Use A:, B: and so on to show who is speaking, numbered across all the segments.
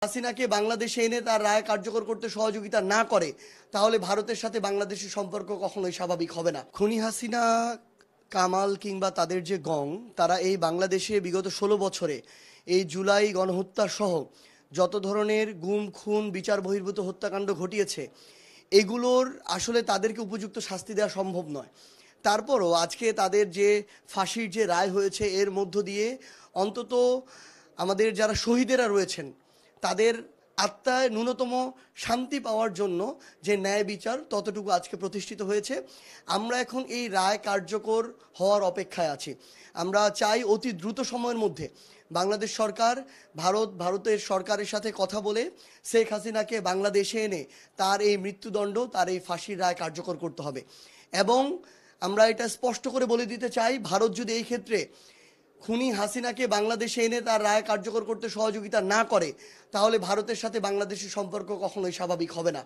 A: হাসিনাকে বাংলাদেশে এনে তার রায় কার্যকর করতে সহযোগিতা না করে তাহলে ভারতের সাথে বাংলাদেশের সম্পর্ক কখনোই স্বাভাবিক হবে না। খুনি হাসিনা, কামাল কিংবা তাদের যে গং, তারা এই বাংলাদেশে বিগত 16 বছরে এই জুলাই গণহত্যা সহ যত ধরনের গুম খুন বিচার বহির্ভূত হত্যাকাণ্ড ঘটিয়েছে, এগুলোর আসলে তাদেরকে উপযুক্ত শাস্তি দেওয়া সম্ভব নয়। তারপরও আজকে তাদের যে ফাঁসির যে রায় হয়েছে, এর মধ্য দিয়ে অন্তত আমাদের যারা শহীদেরা রয়েছেন তাদের আত্মায় ন্যূনতম শান্তি পাওয়ার জন্য যে ন্যায় বিচার ততটুকু আজকে প্রতিষ্ঠিত হয়েছে। আমরা এখন এই রায় কার্যকর হওয়ার অপেক্ষায় আছি। আমরা চাই অতি দ্রুত সময়ের মধ্যে বাংলাদেশ সরকার ভারতের সরকারের সাথে কথা বলে শেখ হাসিনাকে বাংলাদেশে এনে তার এই মৃত্যুদণ্ড, তার এই ফাঁসির রায় কার্যকর করতে হবে। এবং আমরা এটা স্পষ্ট করে বলে দিতে চাই, ভারত যদি এই ক্ষেত্রে খুনি হাসিনাকে বাংলাদেশে এনে তার রায় কার্যকর করতে সহযোগিতা না করে তাহলে ভারতের সাথে বাংলাদেশের সম্পর্ক কখনোই স্বাভাবিক হবে না।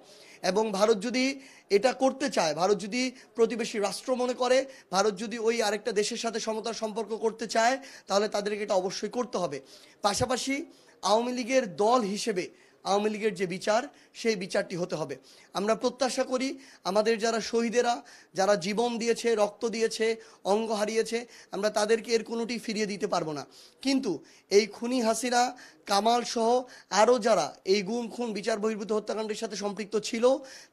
A: এবং ভারত যদি এটা করতে চায়, ভারত যদি প্রতিবেশী রাষ্ট্র মনে করে, ভারত যদি ওই আরেকটা দেশের সাথে সমতার সম্পর্ক করতে চায়, তাহলে তাদেরকে এটা অবশ্যই করতে হবে। পাশাপাশি আওয়ামী লীগের দল হিসেবে আওয়ামী লীগের যে বিচার, সেই বিচারটি হতে হবে। আমরা প্রত্যাশা করি আমাদের যারা শহীদেরা, যারা জীবন দিয়েছে, রক্ত দিয়েছে, অঙ্গ হারিয়েছে, আমরা তাদেরকে এর কোনোটি ফিরিয়ে দিতে পারবো না। কিন্তু এই খুনি হাসিনা, কামাল সহ আরও যারা এই গুম খুন বিচার বহির্ভূত হত্যাকাণ্ডের সাথে সম্পৃক্ত ছিল,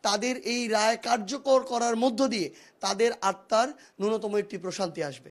A: তাদের এই রায় কার্যকর করার মধ্য দিয়ে তাদের আত্মার ন্যূনতম একটি প্রশান্তি আসবে।